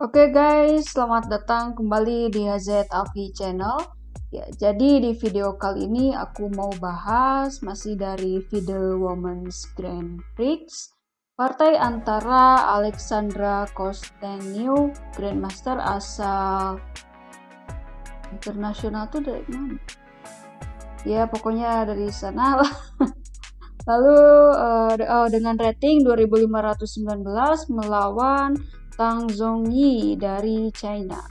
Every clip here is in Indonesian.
Oke guys, selamat datang kembali di HZ Alfi Channel. Ya, jadi di video kali ini aku mau bahas masih dari Fidel Women's Grand Prix. Partai antara Alexandra Kosteniuk, Grandmaster asal internasional tuh dari mana? Ya pokoknya dari sana lah. Lalu dengan rating 2519 melawan Tang Zhongyi dari China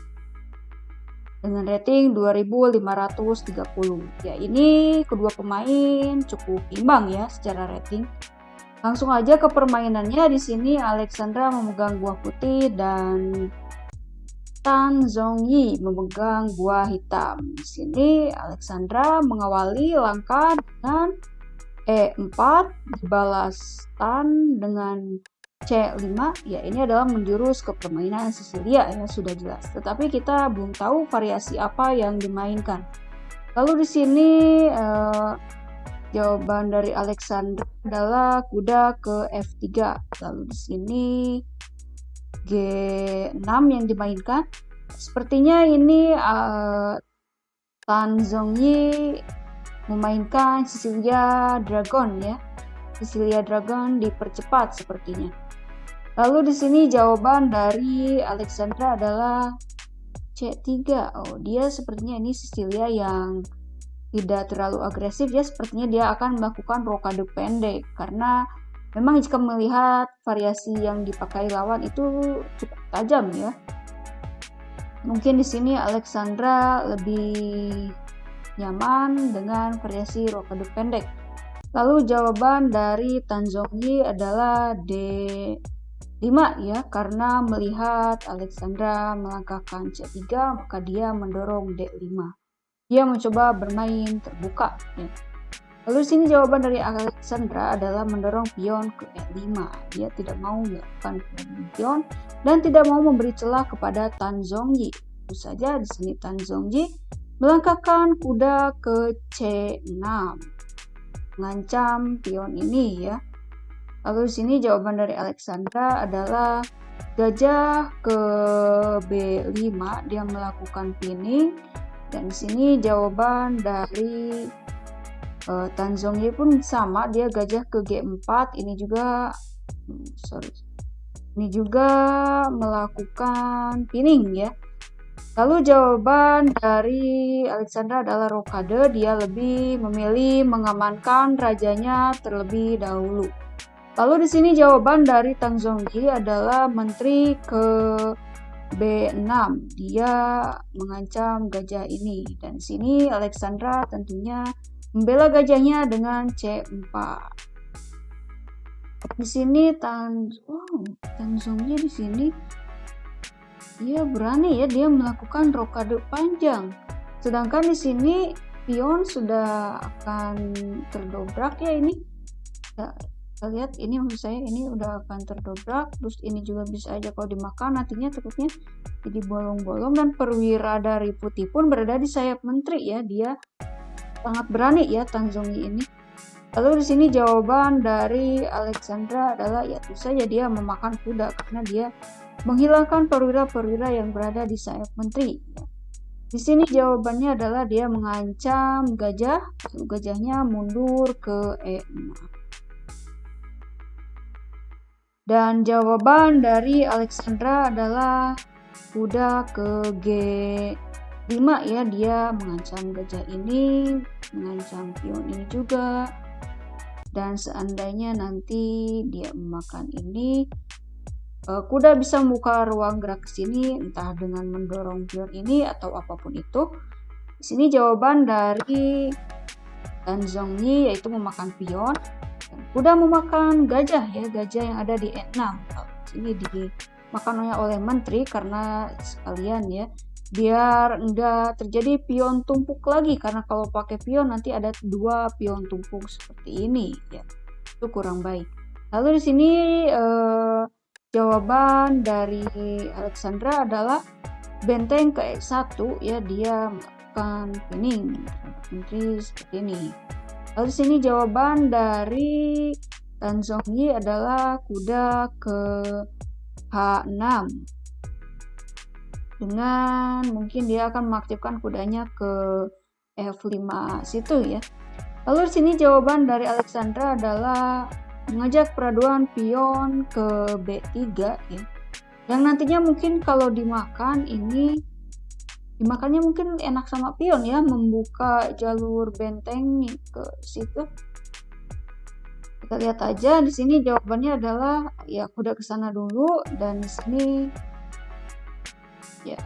dengan rating 2530. Ya, ini kedua pemain cukup imbang ya secara rating. Langsung aja ke permainannya. Di sini Alexandra memegang buah putih dan Tang Zhongyi memegang buah hitam. Di sini Alexandra mengawali langkah dengan E4 dibalas Tan dengan C5. Ya, ini adalah menjurus ke permainan Sisilia ya, sudah jelas. Tetapi kita belum tahu variasi apa yang dimainkan. Lalu di sini jawaban dari Alexandra adalah kuda ke F3. Lalu di sini G6 yang dimainkan. Sepertinya ini Tan Zhongyi memainkan Sisilia Dragon ya. Sisilia Dragon dipercepat sepertinya. Lalu di sini jawaban dari Alexandra adalah C3. Oh, dia sepertinya ini Sisilia yang tidak terlalu agresif ya. Sepertinya dia akan melakukan rokade pendek karena memang jika melihat variasi yang dipakai lawan itu cukup tajam ya. Mungkin di sini Alexandra lebih nyaman dengan variasi rokade pendek. Lalu jawaban dari Tan Zhongyi adalah D5 ya, karena melihat Alexandra melangkahkan C3 maka dia mendorong D5. Dia mencoba bermain terbuka ya. Lalu sini jawaban dari Alexandra adalah mendorong pion ke E5. Dia tidak mau melakukan pion dan tidak mau memberi celah kepada Tan Zhongyi. Tentu saja di sini Tan Zhongyi melangkahkan kuda ke C6, mengancam pion ini ya. Lalu di sini jawaban dari Alexandra adalah gajah ke B5, dia melakukan pinning. Dan di sini jawaban dari Tan Zhongyi pun sama, dia gajah ke G4. Ini juga melakukan pinning ya. Lalu jawaban dari Alexandra adalah rokade. Dia lebih memilih mengamankan rajanya terlebih dahulu. Lalu di sini jawaban dari Tang Zhongyi adalah menteri ke B6. Dia mengancam gajah ini. Dan di sini Alexandra tentunya membela gajahnya dengan C4. Di sini Tang Zhongyi di sini dia berani ya, dia melakukan rokade panjang. Sedangkan di sini pion sudah akan terdobrak ya ini. Kita lihat ini, maksud saya ini udah akan terdobrak. Terus ini juga bisa aja kalau dimakan nantinya takutnya jadi bolong-bolong. Dan perwira dari putih pun berada di sayap menteri ya. Dia sangat berani ya Tang Zhongyi ini. Lalu di sini jawaban dari Alexandra adalah ya tentu saja dia memakan kuda karena dia menghilangkan perwira-perwira yang berada di sayap menteri. Di sini jawabannya adalah dia mengancam gajah, gajahnya mundur ke E6. Dan jawaban dari Alexandra adalah kuda ke G5 ya, dia mengancam gajah ini, mengancam pion ini juga. Dan seandainya nanti dia memakan ini, kuda bisa membuka ruang gerak ke sini entah dengan mendorong pion ini atau apapun itu. Di sini jawaban dari Tan Zhongyi yaitu memakan pion. Dan kuda memakan gajah ya, gajah yang ada di E6. Di sini dimakan oleh menteri karena sekalian ya, biar enggak terjadi pion tumpuk lagi, karena kalau pakai pion nanti ada 2 pion tumpuk seperti ini ya. Itu kurang baik. Lalu di sini jawaban dari Alexandra adalah benteng ke E1 ya, dia melakukan pinning menteri seperti ini. Lalu di sini jawaban dari Tan Zhongyi adalah kuda ke H6. Di sini jawaban dari Alexandra adalah benteng ke E1 ya, dia melakukan pinning menteri seperti ini. Lalu di sini jawaban dari Tan Zhongyi adalah kuda ke H6. Di sini jawaban dari Tan Zhongyi adalah kuda ke H6. Di sini jawaban dari Alexandra adalah benteng ke E1 ya, dia melakukan pinning menteri seperti ini. Lalu di sini jawaban dari Tan Zhongyi adalah kuda ke H6. dengan mungkin dia akan mengaktifkan kudanya ke F5 situ ya. Lalu di sini jawaban dari Alexandra adalah mengajak peraduan pion ke B3 ya. Yang nantinya mungkin kalau dimakannya mungkin enak sama pion ya, membuka jalur benteng ke situ. Kita lihat aja di sini jawabannya adalah ya kuda ke sana dulu, dan di sini ya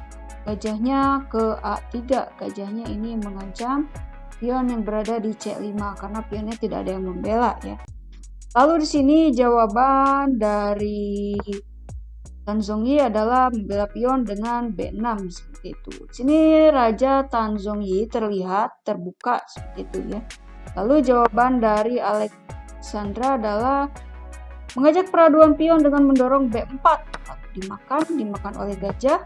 gajahnya ke A3. Gajahnya ini mengancam pion yang berada di C5 karena pionnya tidak ada yang membela ya. Lalu di sini jawaban dari Tan Zhongyi adalah membela pion dengan B6 seperti itu. Di sini Raja Tan Zhongyi terlihat terbuka seperti itu ya. Lalu jawaban dari Alexandra adalah mengajak peraduan pion dengan mendorong B4. Dimakan oleh gajah.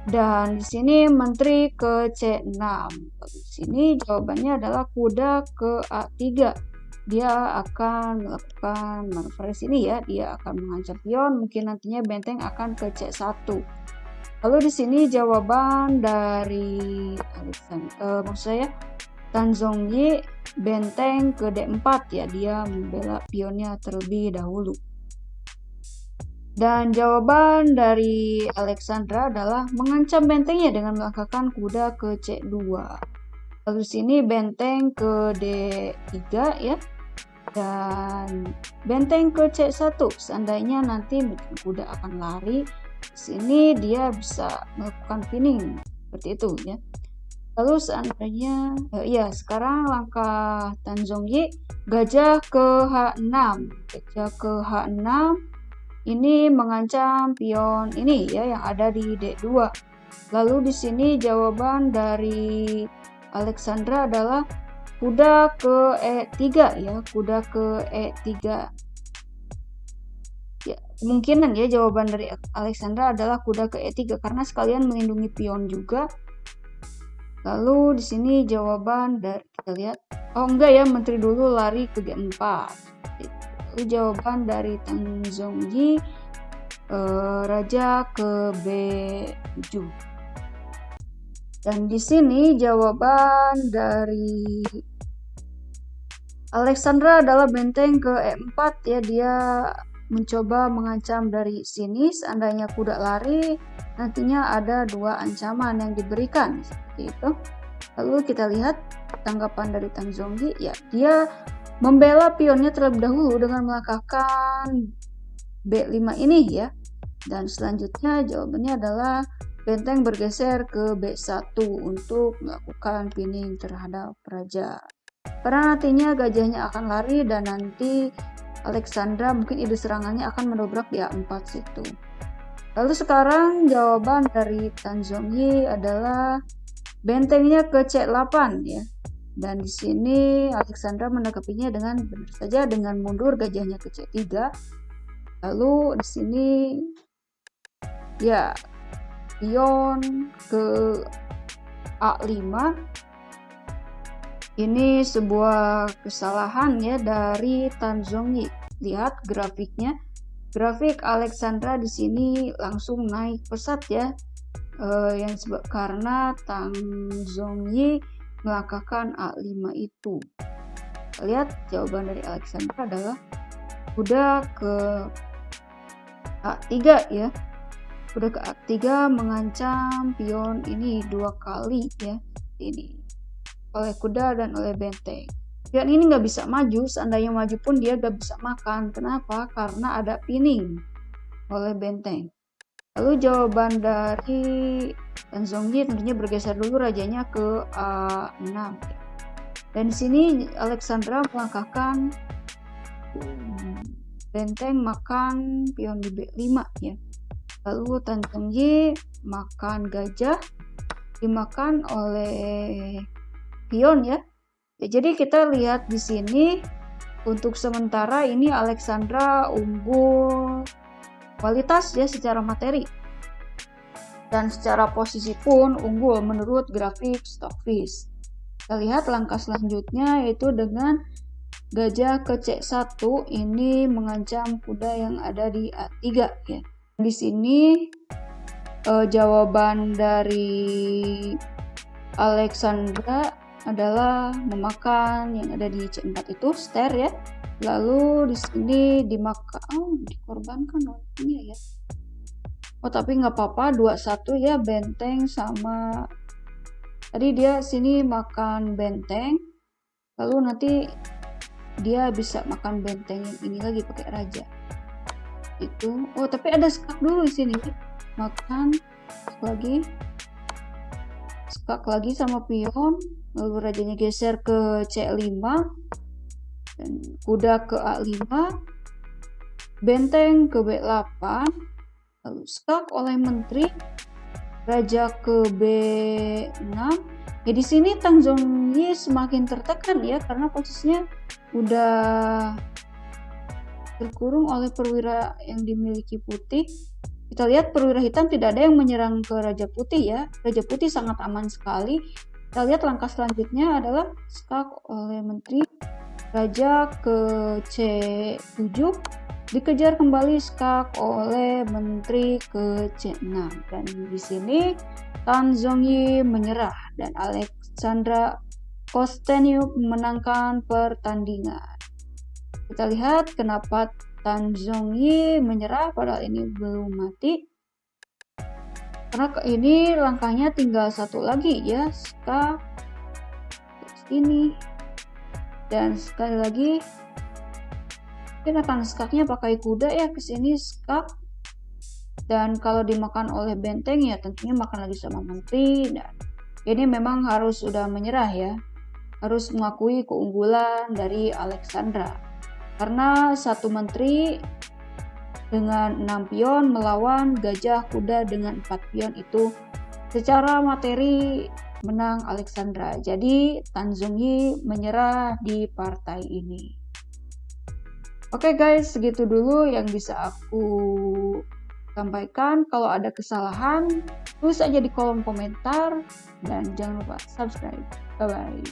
Dan di sini menteri ke C6. Di sini jawabannya adalah kuda ke A3. Dia akan melakukan manuver sini ya. Dia akan mengancam pion. Mungkin nantinya benteng akan ke C1. Lalu di sini jawaban dari Tan Zhongyi benteng ke D4 ya. Dia membela pionnya terlebih dahulu. Dan jawaban dari Alexandra adalah mengancam bentengnya dengan melangkahkan kuda ke C2. Lalu sini benteng ke D3 ya. Dan benteng ke C1. Seandainya nanti kuda akan lari, di sini dia bisa melakukan pinning seperti itu ya. Lalu seandainya sekarang langkah Tan Zhongyi gajah ke H6. Gajah ke H6 ini mengancam pion ini ya yang ada di D2. Lalu di sini jawaban dari Alexandra adalah kuda ke E3 ya, kuda ke E3. Ya, kemungkinan ya jawaban dari Alexandra adalah kuda ke E3 karena sekalian melindungi pion juga. Lalu di sini jawaban dari kita lihat, enggak ya, menteri dulu lari ke G4. Jawaban dari Tan Zhongyi raja ke B7. Dan di sini jawaban dari Alexandra adalah benteng ke E4 ya. Dia mencoba mengancam dari sini. Seandainya kuda lari, nantinya ada 2 ancaman yang diberikan seperti itu. Lalu kita lihat tanggapan dari Tan Zhongyi ya, dia membela pionnya terlebih dahulu dengan melangkahkan B5 ini ya. Dan selanjutnya jawabannya adalah benteng bergeser ke B1 untuk melakukan pinning terhadap raja. Karena nantinya gajahnya akan lari dan nanti Alexandra mungkin ide serangannya akan mendobrak di A4 situ. Lalu sekarang jawaban dari Tan Zhongyi adalah bentengnya ke C8 ya. Dan di sini Alexandra menanggapinya dengan benar saja dengan mundur gajahnya ke C3. Lalu di sini ya pion ke A5. Ini sebuah kesalahan ya dari Tan Zhongyi. Lihat grafiknya. Grafik Alexandra di sini langsung naik pesat ya. Yang sebab karena Tan Zhongyi melangkahkan A5 itu. Lihat jawaban dari Alexandra adalah kuda ke A3 ya. Kuda ke A3 mengancam pion ini 2 kali ya. Ini oleh kuda dan oleh benteng. Pion ini nggak bisa maju. Seandainya maju pun dia nggak bisa makan. Kenapa? Karena ada pinning oleh benteng. Lalu jawaban dari Tan Zhongyi tentunya bergeser dulu rajanya ke A6. Dan di sini Alexandra melangkahkan benteng makan pion di B5 ya. Lalu Tan Zhongyi makan gajah dimakan oleh pion ya. Jadi kita lihat di sini untuk sementara ini Alexandra unggul kualitas ya secara materi, dan secara posisi pun unggul menurut grafik Stockfish. Kita lihat langkah selanjutnya yaitu dengan gajah ke C1 ini mengancam kuda yang ada di A3 ya. Di sini jawaban dari Alexandra adalah memakan yang ada di C4 itu ster ya. Lalu di sini dimakan, dikorbankan waktunya ya. Oh tapi nggak apa-apa, 21 ya benteng sama tadi dia sini makan benteng, lalu nanti dia bisa makan benteng yang ini lagi pakai raja. Itu. Oh tapi ada skak dulu di sini, makan skak lagi sama pion, lalu rajanya geser ke C5 dan kuda ke A5, benteng ke B8, lalu skak oleh menteri, raja ke B6. Ya di sini Tang Zhongyi semakin tertekan ya karena posisinya udah terkurung oleh perwira yang dimiliki putih. Kita lihat perwira hitam tidak ada yang menyerang ke raja putih ya. Raja putih sangat aman sekali. Kita lihat langkah selanjutnya adalah skak oleh menteri, raja ke C7, dikejar kembali skak oleh menteri ke C6, dan di sini Tang Zhongyi menyerah dan Alexandra Kostenyuk memenangkan pertandingan. Kita lihat kenapa Tang Zhongyi menyerah padahal ini belum mati. Karena ini langkahnya tinggal satu lagi ya, skak ini. Dan sekali lagi mungkin akan skaknya pakai kuda ya, ke sini skak. Dan kalau dimakan oleh benteng ya tentunya makan lagi sama menteri. Dan ini memang harus sudah menyerah ya. Harus mengakui keunggulan dari Alexandra. Karena satu menteri dengan 6 pion melawan gajah kuda dengan 4 pion itu secara materi menang Alexandra. Jadi Tang Zhongyi menyerah di partai ini. Oke guys, segitu dulu yang bisa aku sampaikan. Kalau ada kesalahan tulis aja di kolom komentar dan jangan lupa subscribe. Bye bye.